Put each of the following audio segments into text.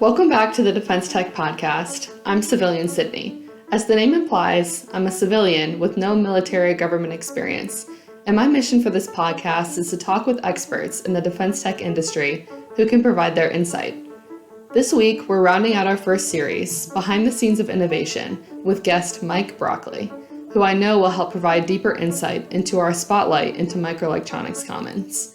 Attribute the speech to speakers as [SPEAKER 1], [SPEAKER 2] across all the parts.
[SPEAKER 1] Welcome back to the Defense Tech Podcast. I'm Civilian Sydney. As the name implies, I'm a civilian with no military or government experience, and my mission for this podcast is to talk with experts in the defense tech industry who can provide their insight. This week, we're rounding out our first series, Behind the Scenes of Innovation, with guest Mike Broccoli, who I know will help provide deeper insight into our spotlight into Microelectronics Commons.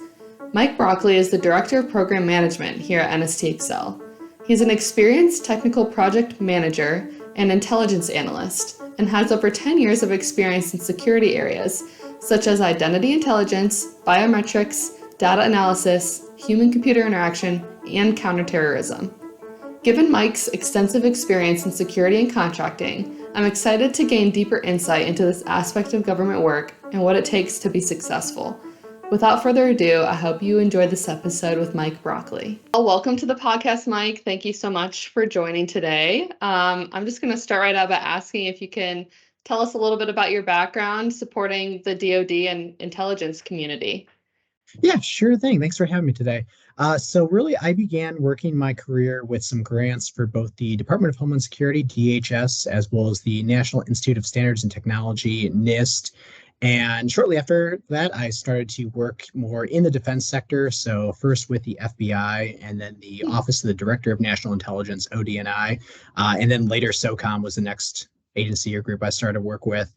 [SPEAKER 1] Mike Broccoli is the Director of Program Management here at NSTXL. He's an experienced technical project manager and intelligence analyst, and has over 10 years of experience in security areas such as identity intelligence, biometrics, data analysis, human-computer interaction, and counterterrorism. Given Mike's extensive experience in security and contracting, I'm excited to gain deeper insight into this aspect of government work and what it takes to be successful. Without further ado, I hope you enjoyed this episode with Mike Broccoli. Well, welcome to the podcast, Mike. Thank you so much for joining today. I'm just going to start right out by asking if you can tell us a little bit about your background supporting the DoD and intelligence community.
[SPEAKER 2] Yeah, sure thing. Thanks for having me today. So really, I began working my career with some grants for both the Department of Homeland Security, DHS, as well as the National Institute of Standards and Technology, NIST. And shortly after that, I started to work more in the defense sector. So first with the FBI and then the Office of the Director of National Intelligence, ODNI. And then later SOCOM was the next agency or group I started to work with.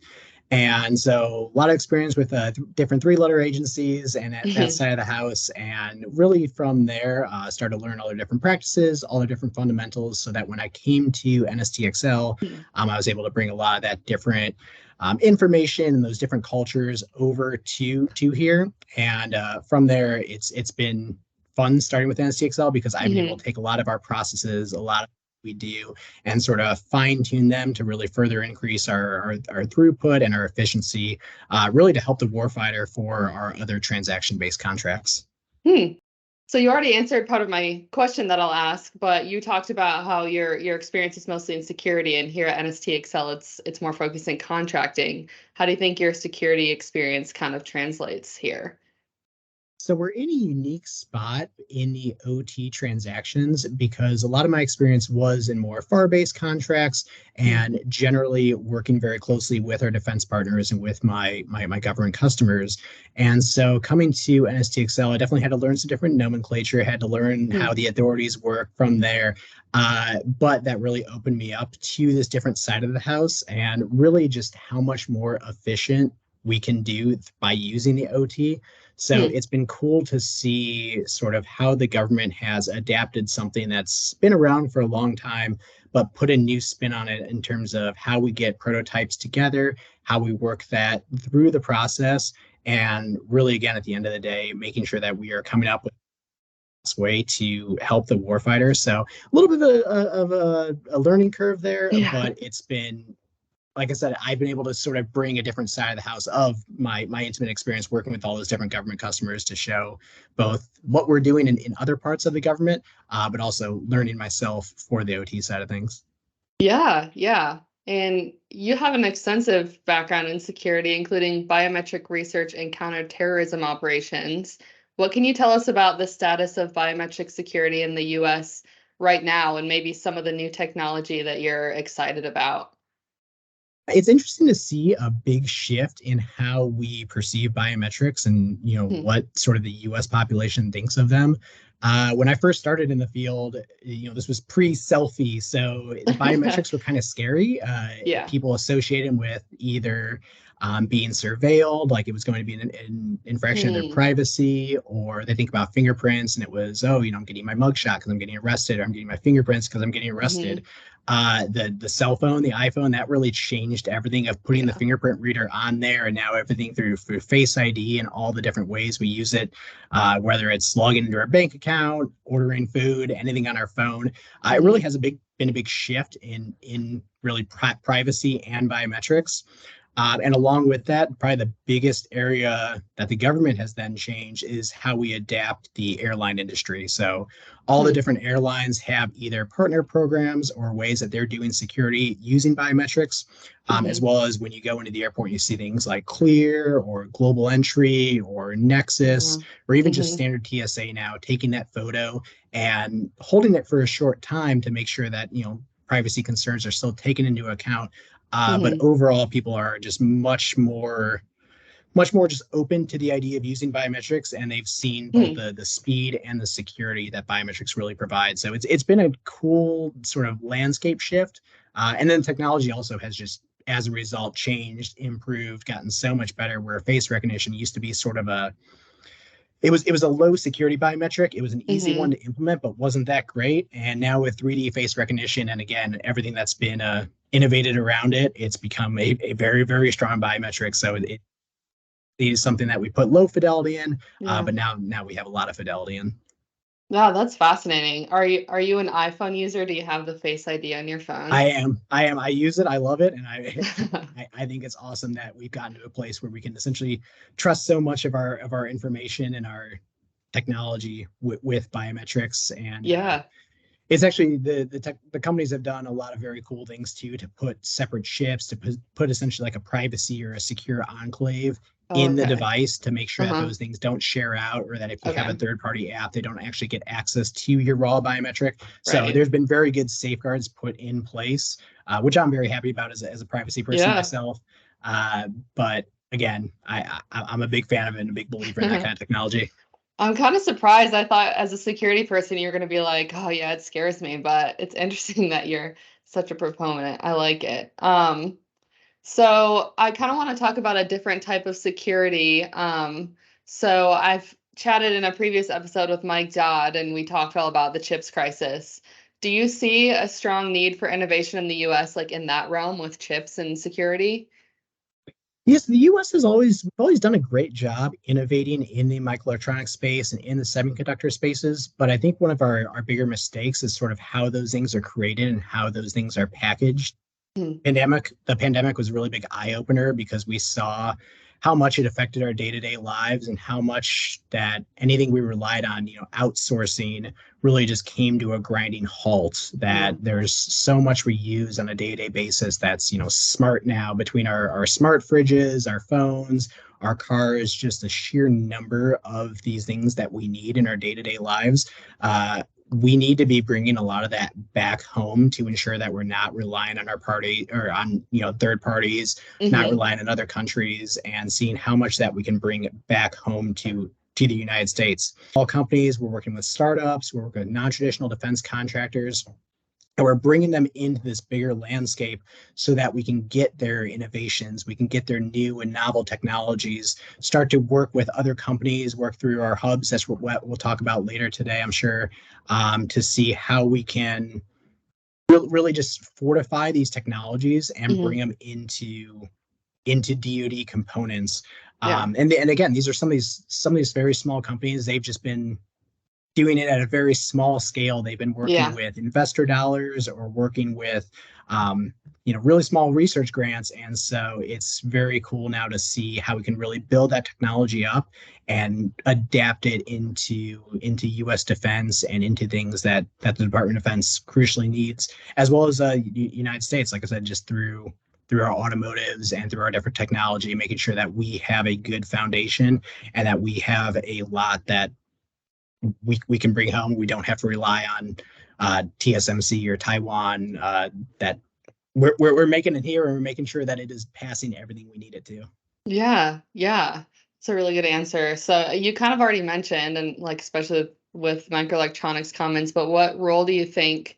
[SPEAKER 2] And so a lot of experience with different three-letter agencies and at that side of the house. And really from there, started to learn all the different practices, all the different fundamentals, so that when I came to NSTXL, I was able to bring a lot of that different information and those different cultures over to here. And from there, it's been fun starting with NSTXL because I've been able to take a lot of our processes, a lot of we do, and sort of fine tune them to really further increase our throughput and our efficiency, really to help the warfighter for our other transaction-based contracts.
[SPEAKER 1] So you already answered part of my question that I'll ask, but you talked about how your experience is mostly in security, and here at NSTXL, it's more focused in contracting. How do you think your security experience kind of translates here?
[SPEAKER 2] So we're in a unique spot in the OT transactions because a lot of my experience was in more FAR-based contracts and generally working very closely with our defense partners and with my government customers. And so coming to NSTXL, I definitely had to learn some different nomenclature, had to learn how the authorities work from there. But that really opened me up to this different side of the house and really just how much more efficient we can do by using the OT. So it's been cool to see sort of how the government has adapted something that's been around for a long time, but put a new spin on it in terms of how we get prototypes together, how we work that through the process, and really, again, at the end of the day, making sure that we are coming up with this way to help the warfighter. So a little bit of a learning curve there, but it's been, like I said, I've been able to sort of bring a different side of the house of my intimate experience working with all those different government customers to show both what we're doing in other parts of the government, but also learning myself for the OT side of things.
[SPEAKER 1] Yeah. And you have an extensive background in security, including biometric research and counterterrorism operations. What can you tell us about the status of biometric security in the U.S. right now, and maybe some of the new technology that you're excited about?
[SPEAKER 2] It's interesting to see a big shift in how we perceive biometrics and, what sort of the US population thinks of them. When I first started in the field, this was pre-selfie, so biometrics were kind of scary. People associate them with either being surveilled, like it was going to be an infraction of their privacy, or they think about fingerprints and it was, I'm getting my mugshot because I'm getting arrested, or I'm getting my fingerprints because I'm getting arrested. The cell phone, the iPhone, that really changed everything of putting the fingerprint reader on there, and now everything through Face ID and all the different ways we use it, whether it's logging into our bank account, ordering food, anything on our phone. It really has been a big shift in really privacy and biometrics. And along with that, probably the biggest area that the government has then changed is how we adapt the airline industry. So, all the
[SPEAKER 1] Hmm.
[SPEAKER 2] different airlines have either partner programs or ways that they're doing security using biometrics, as
[SPEAKER 1] Hmm.
[SPEAKER 2] well as when you go into the airport, you see things like Clear or Global Entry or Nexus,
[SPEAKER 1] Hmm.
[SPEAKER 2] or even just
[SPEAKER 1] Hmm.
[SPEAKER 2] standard TSA now, taking that photo and holding it for a short time to make sure that, privacy concerns are still taken into account, but
[SPEAKER 1] Hmm.
[SPEAKER 2] overall, people are just much more just open to the idea of using biometrics, and they've seen both
[SPEAKER 1] Hmm.
[SPEAKER 2] the speed and the security that biometrics really provide. So it's been a cool sort of landscape shift, and then technology also has just as a result changed, improved, gotten so much better. Where face recognition used to be sort of a it was a low security biometric. It was an easy one
[SPEAKER 1] Hmm.
[SPEAKER 2] to implement, but wasn't that great. And now with 3D face recognition, and again everything that's been innovated around it, it's become a very very strong biometric. So it is something that we put low fidelity in,
[SPEAKER 1] Yeah.
[SPEAKER 2] but now we have a lot of fidelity in.
[SPEAKER 1] Wow, that's fascinating. Are you an iPhone user? Do you have the Face ID on your phone?
[SPEAKER 2] I use it. I love it, and I think it's awesome that we've gotten to a place where we can essentially trust so much of our information and our technology with biometrics. And
[SPEAKER 1] Yeah.
[SPEAKER 2] it's actually the companies have done a lot of very cool things too, to put separate chips, to put essentially like a privacy or a secure enclave
[SPEAKER 1] Oh,
[SPEAKER 2] in the
[SPEAKER 1] okay.
[SPEAKER 2] device to make sure that
[SPEAKER 1] Uh-huh.
[SPEAKER 2] those things don't share out, or that if you have a
[SPEAKER 1] Okay.
[SPEAKER 2] third party app, they don't actually get access to your raw biometric. So
[SPEAKER 1] Right.
[SPEAKER 2] there's been very good safeguards put in place, which I'm very happy about as a privacy person
[SPEAKER 1] Yeah.
[SPEAKER 2] myself. But again, I'm a big fan of it and a big believer in that kind of technology.
[SPEAKER 1] I'm kind of surprised. I thought as a security person, you're going to be like, oh, yeah, it scares me. But it's interesting that you're such a proponent. I like it. So I kind of want to talk about a different type of security. So I've chatted in a previous episode with Mike Dodd, and we talked all about the chips crisis. Do you see a strong need for innovation in the US, like in that realm with chips and security?
[SPEAKER 2] Yes, the U.S. has always done a great job innovating in the microelectronics space and in the semiconductor spaces. But I think one of our bigger mistakes is sort of how those things are created and how those things are packaged. The pandemic was a really big eye opener, because we saw how much it affected our day-to-day lives, and how much that anything we relied on, outsourcing, really just came to a grinding halt. That
[SPEAKER 1] Mm-hmm.
[SPEAKER 2] there's so much we use on a day-to-day basis that's, smart now, between our smart fridges, our phones, our cars, just the sheer number of these things that we need in our day-to-day lives. We need to be bringing a lot of that back home to ensure that we're not relying on our party, or on, third parties, not
[SPEAKER 1] Mm-hmm.
[SPEAKER 2] relying on other countries, and seeing how much that we can bring back home to the United States. All companies, we're working with startups, we're working with non-traditional defense contractors, and we're bringing them into this bigger landscape so that we can get their innovations, we can get their new and novel technologies, start to work with other companies, work through our hubs. That's what we'll talk about later today, I'm sure, to see how we can really just fortify these technologies and
[SPEAKER 1] Mm-hmm.
[SPEAKER 2] bring them into DoD components.
[SPEAKER 1] Yeah.
[SPEAKER 2] And again, these are some of these very small companies. They've just been doing it at a very small scale. They've been working
[SPEAKER 1] Yeah.
[SPEAKER 2] with investor dollars, or working with, really small research grants. And so it's very cool now to see how we can really build that technology up and adapt it into U.S. defense, and into things that the Department of Defense crucially needs, as well as United States. Like I said, just through our automotives and through our different technology, making sure that we have a good foundation, and that we have a lot that we can bring home. We don't have to rely on TSMC or Taiwan. That we're making it here, and we're making sure that it is passing everything we need it to.
[SPEAKER 1] Yeah. Yeah. It's a really good answer. So you kind of already mentioned, and like especially with Microelectronics Commons, but what role do you think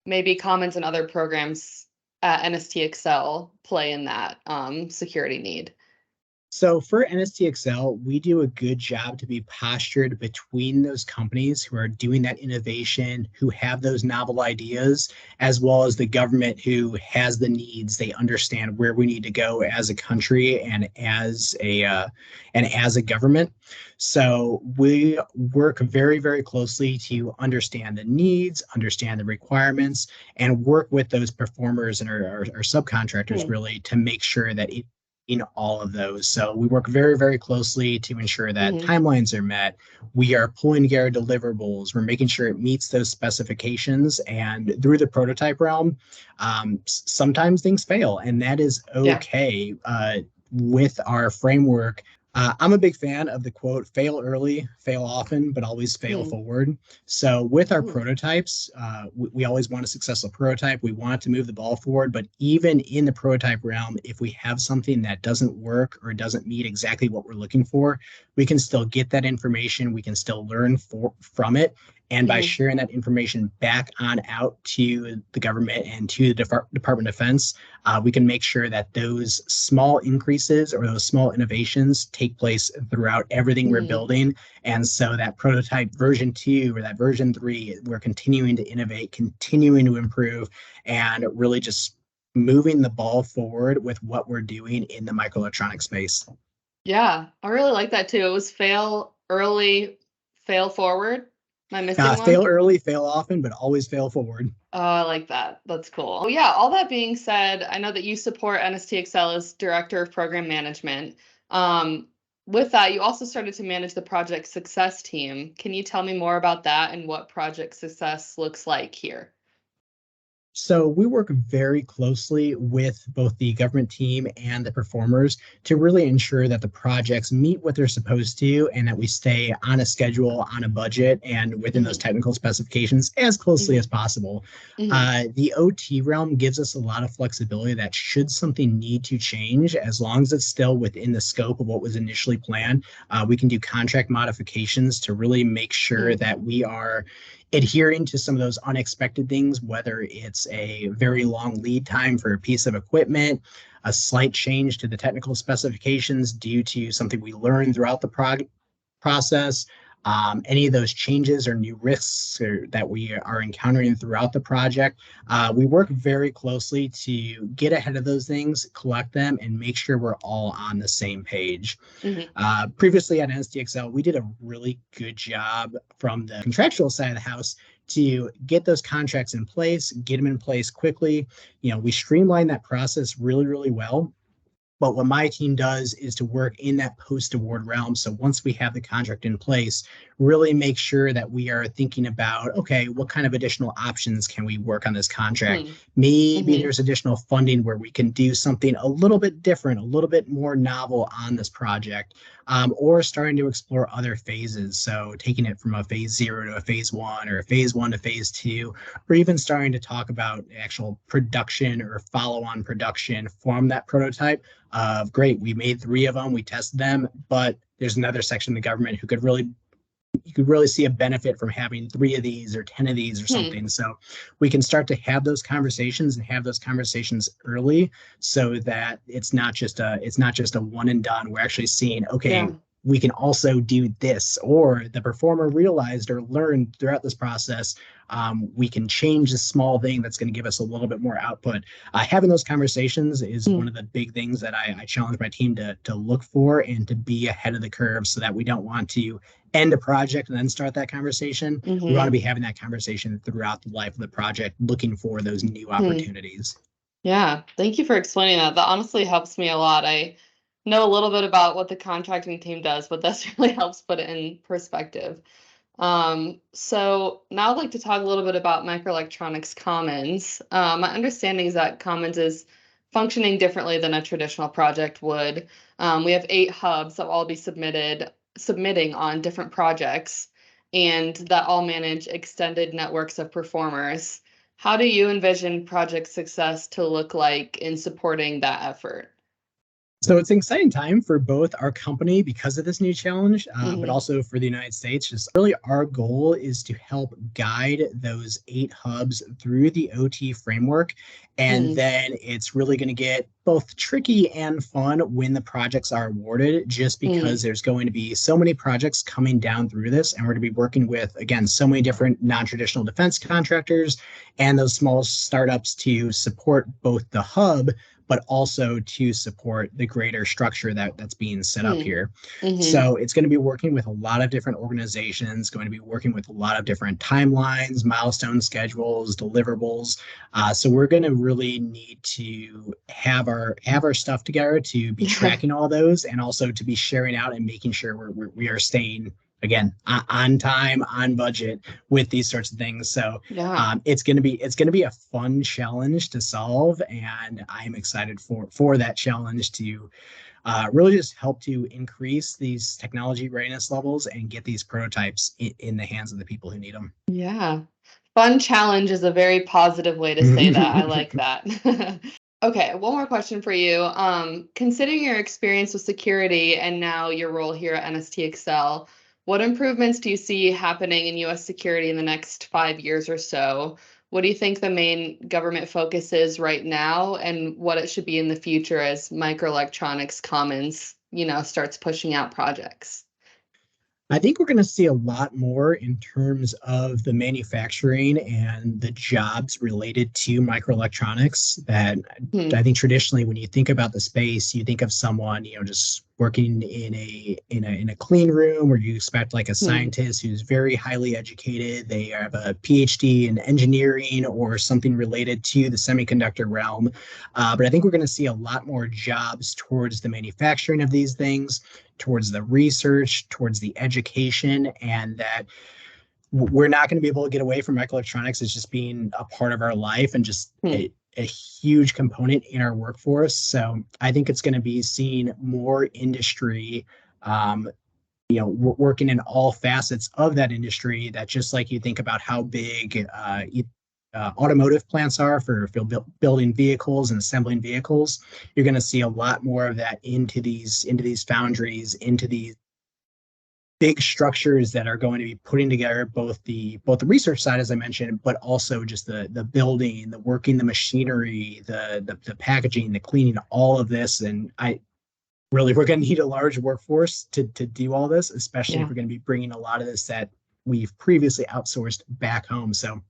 [SPEAKER 1] maybe Commons and other programs at NSTXL play in that security need?
[SPEAKER 2] So for NSTXL, we do a good job to be postured between those companies who are doing that innovation, who have those novel ideas, as well as the government who has the needs. They understand where we need to go as a country and as a government. So we work very, very closely to understand the needs, understand the requirements, and work with those performers and our subcontractors
[SPEAKER 1] Mm,
[SPEAKER 2] really to make sure that it in all of those. So we work very, very closely to ensure that
[SPEAKER 1] mhm,
[SPEAKER 2] timelines are met. We are pulling together deliverables. We're making sure it meets those specifications. And through the prototype realm, sometimes things fail, and that is
[SPEAKER 1] yeah.
[SPEAKER 2] okay. With our framework, I'm a big fan of the quote, fail early, fail often, but always fail
[SPEAKER 1] Mm,
[SPEAKER 2] forward. So with our
[SPEAKER 1] mm,
[SPEAKER 2] prototypes, we always want a successful prototype. We want to move the ball forward, but even in the prototype realm, if we have something that doesn't work or doesn't meet exactly what we're looking for, we can still get that information. We can still learn from it. And by
[SPEAKER 1] mhm,
[SPEAKER 2] sharing that information back on out to the government and to the Department of Defense, we can make sure that those small increases or those small innovations take place throughout everything we're
[SPEAKER 1] mm.
[SPEAKER 2] building. And so that prototype version 2 or that version 3, we're continuing to innovate, continuing to improve, and really just moving the ball forward with what we're doing in the microelectronic space.
[SPEAKER 1] Yeah, I really like that too. It was fail early, fail forward. Am I missing
[SPEAKER 2] Fail
[SPEAKER 1] one?
[SPEAKER 2] early, fail often, but always fail forward.
[SPEAKER 1] Oh, I like that. That's cool. Oh, yeah. All that being said, I know that you support NSTXL as Director of Program Management. Um, with that, you also started to manage the project success team. Can you tell me more about that and what project success looks like here?
[SPEAKER 2] So we work very closely with both the government team and the performers to really ensure that the projects meet what they're supposed to and that we stay on a schedule, on a budget, and within those
[SPEAKER 1] Hmm.
[SPEAKER 2] technical specifications as closely as
[SPEAKER 1] Hmm.
[SPEAKER 2] possible.
[SPEAKER 1] Hmm.
[SPEAKER 2] The OT realm gives us a lot of flexibility that should something need to change, as long as it's still within the scope of what was initially planned, we can do contract modifications to really make sure
[SPEAKER 1] Hmm.
[SPEAKER 2] that we are adhering to some of those unexpected things, whether it's a very long lead time for a piece of equipment, a slight change to the technical specifications due to something we learned throughout the process, any of those changes or new risks that we are encountering throughout the project. We work very closely to get ahead of those things, collect them, and make sure we're all on the same page.
[SPEAKER 1] Hmm.
[SPEAKER 2] Previously at NSTXL, we did a really good job from the contractual side of the house to get those contracts in place, get them in place quickly. We streamlined that process really, really well. But what my team does is to work in that post award realm. So once we have the contract in place, really make sure that we are thinking about, okay, what kind of additional options can we work on this contract?
[SPEAKER 1] Hmm.
[SPEAKER 2] Maybe
[SPEAKER 1] Hmm.
[SPEAKER 2] there's additional funding where we can do something a little bit different, a little bit more novel on this project, or starting to explore other phases. So taking it from a phase 0 to a phase 1 or a phase 1 to phase 2, or even starting to talk about actual production or follow on production from that prototype of great, we made 3 of them, we tested them, but there's another section of the government who could really you could really see a benefit from having 3 of these or 10 of these or
[SPEAKER 1] Hmm.
[SPEAKER 2] something. So we can start to have those conversations and have those conversations early so that it's not just a one and done. We're actually seeing, okay,
[SPEAKER 1] Yeah.
[SPEAKER 2] we can also do this, or the performer realized or learned throughout this process, we can change a small thing that's going to give us a little bit more output. Having those conversations is one
[SPEAKER 1] Hmm.
[SPEAKER 2] of the big things that I challenge my team to look for and to be ahead of the curve so that we don't want to end a project and then start that conversation. We want to
[SPEAKER 1] Hmm.
[SPEAKER 2] be having that conversation throughout the life of the project, looking for those new
[SPEAKER 1] Hmm.
[SPEAKER 2] opportunities.
[SPEAKER 1] Yeah, thank you for explaining that. That honestly helps me a lot. I know a little bit about what the contracting team does, but this really helps put it in perspective. So now I'd like to talk a little bit about Microelectronics Commons. My understanding is that Commons is functioning differently than a traditional project would. We have 8 hubs that will all be submitting on different projects, and that all manage extended networks of performers. How do you envision project success to look like in supporting that effort?
[SPEAKER 2] So it's an exciting time for both our company because of this new challenge, but
[SPEAKER 1] Hmm.
[SPEAKER 2] also for the United States. Just really our goal is to help guide those 8 hubs through the OT framework. And
[SPEAKER 1] Hmm.
[SPEAKER 2] then it's really going to get both tricky and fun when the projects are awarded, just because
[SPEAKER 1] Hmm.
[SPEAKER 2] there's going to be so many projects coming down through this. And we're going to be working with, again, so many different non-traditional defense contractors and those small startups to support both the hub but also to support the greater structure that's being set up
[SPEAKER 1] Hmm.
[SPEAKER 2] here.
[SPEAKER 1] Hmm.
[SPEAKER 2] So it's going to be working with a lot of different organizations, going to be working with a lot of different timelines, milestone schedules, deliverables. So we're going to really need to have our stuff together to be
[SPEAKER 1] Yeah.
[SPEAKER 2] tracking all those, and also to be sharing out and making sure we are staying again on time, on budget with these sorts of things. So
[SPEAKER 1] Yeah.
[SPEAKER 2] it's gonna be a fun challenge to solve, and I'm excited for that challenge to really just help to increase these technology readiness levels and get these prototypes in the hands of the people who need them.
[SPEAKER 1] Yeah. Fun challenge is a very positive way to say that. I like that. Okay, one more question for you. Considering your experience with security and now your role here at NSTXL, what improvements do you see happening in US security in the next 5 years or so? What do you think the main government focus is right now, and what it should be in the future as Microelectronics Commons, starts pushing out projects?
[SPEAKER 2] I think we're going to see a lot more in terms of the manufacturing and the jobs related to microelectronics. That
[SPEAKER 1] Hmm.
[SPEAKER 2] I think traditionally, when you think about the space, you think of someone, just working in a clean room, or you expect like a
[SPEAKER 1] Hmm.
[SPEAKER 2] scientist who's very highly educated. They have a PhD in engineering or something related to the semiconductor realm. But I think we're going to see a lot more jobs towards the manufacturing of these things, towards the research, towards the education, and that we're not going to be able to get away from microelectronics as just being a part of our life and just
[SPEAKER 1] Hmm.
[SPEAKER 2] a huge component in our workforce. So I think it's going to be seeing more industry, um, working in all facets of that industry. That just like you think about how big automotive plants are for building vehicles and assembling vehicles, you're going to see a lot more of that into these foundries, into these big structures that are going to be putting together both the research side, as I mentioned, but also just the building, the working, the machinery, the packaging, the cleaning, all of this. And I really, we're going to need a large workforce to do all this, especially if
[SPEAKER 1] Yeah.
[SPEAKER 2] we're going to be bringing a lot of this that we've previously outsourced back home. So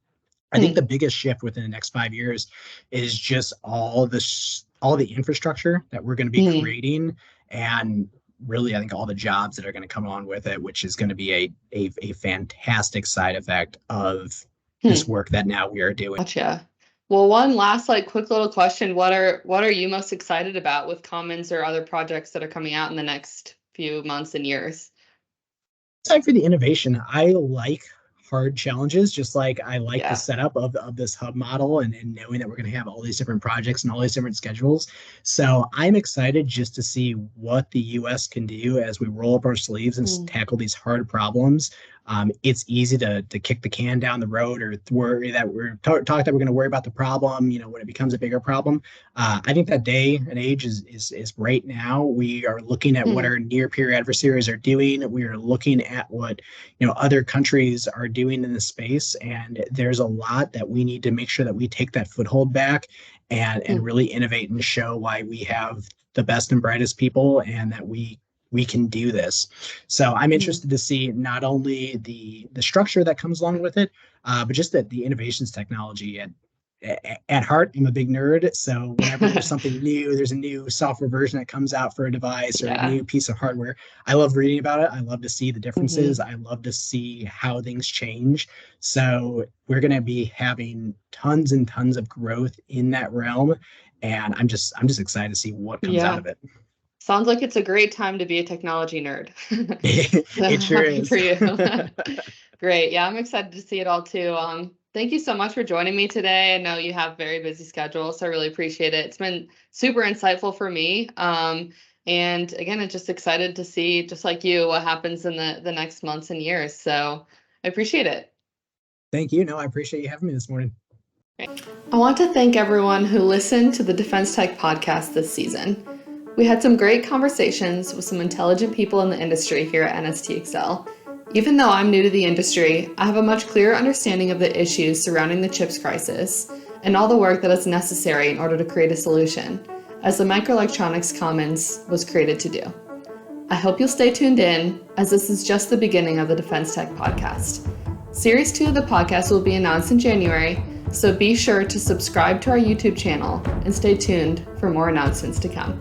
[SPEAKER 2] I think the
[SPEAKER 1] Hmm.
[SPEAKER 2] biggest shift within the next 5 years is just all the infrastructure that we're going to be
[SPEAKER 1] Hmm.
[SPEAKER 2] creating, and really, I think all the jobs that are going to come on with it, which is going to be a fantastic side effect of this
[SPEAKER 1] Hmm.
[SPEAKER 2] work that now we are doing.
[SPEAKER 1] Gotcha. Well, one last quick little question. What are you most excited about with Commons or other projects that are coming out in the next few months and years?
[SPEAKER 2] Aside for the innovation, I like hard challenges, just like I like the
[SPEAKER 1] Yeah.
[SPEAKER 2] setup of this hub model, and knowing that we're going to have all these different projects and all these different schedules. So I'm excited just to see what the US can do as we roll up our sleeves and
[SPEAKER 1] Hmm.
[SPEAKER 2] tackle these hard problems. It's easy to kick the can down the road, or worry that talk that we're going to worry about the problem, when it becomes a bigger problem. I think that day and age is right now. We are looking at what
[SPEAKER 1] Hmm.
[SPEAKER 2] our near peer adversaries are doing. We are looking at what other countries are doing in the space, and there's a lot that we need to make sure that we take that foothold back and
[SPEAKER 1] Hmm.
[SPEAKER 2] really innovate and show why we have the best and brightest people, and that we can do this. So I'm
[SPEAKER 1] Hmm.
[SPEAKER 2] interested to see not only the structure that comes along with it, but just that the innovations technology. And at heart, I'm a big nerd. So whenever there's something new, there's a new software version that comes out for a device or a
[SPEAKER 1] Yeah.
[SPEAKER 2] new piece of hardware, I love reading about it. I love to see the differences.
[SPEAKER 1] Hmm.
[SPEAKER 2] I love to see how things change. So we're going to be having tons and tons of growth in that realm. And I'm just excited to see what comes out
[SPEAKER 1] Yeah.
[SPEAKER 2] of it.
[SPEAKER 1] Sounds like it's a great time to be a technology nerd. So
[SPEAKER 2] It sure
[SPEAKER 1] happy for
[SPEAKER 2] is.
[SPEAKER 1] you. Great. Yeah, I'm excited to see it all too. Thank you so much for joining me today. I know you have very busy schedules, so I really appreciate it. It's been super insightful for me. And again, I'm just excited to see, just like you, what happens in the next months and years. So I appreciate it.
[SPEAKER 2] Thank you. No, I appreciate you having me this morning.
[SPEAKER 1] I want to thank everyone who listened to the Defense Tech podcast this season. We had some great conversations with some intelligent people in the industry here at NSTXL. Even though I'm new to the industry, I have a much clearer understanding of the issues surrounding the chips crisis and all the work that is necessary in order to create a solution, as the Microelectronics Commons was created to do. I hope you'll stay tuned in, as this is just the beginning of the Defense Tech Podcast. Series 2 of the podcast will be announced in January, so be sure to subscribe to our YouTube channel and stay tuned for more announcements to come.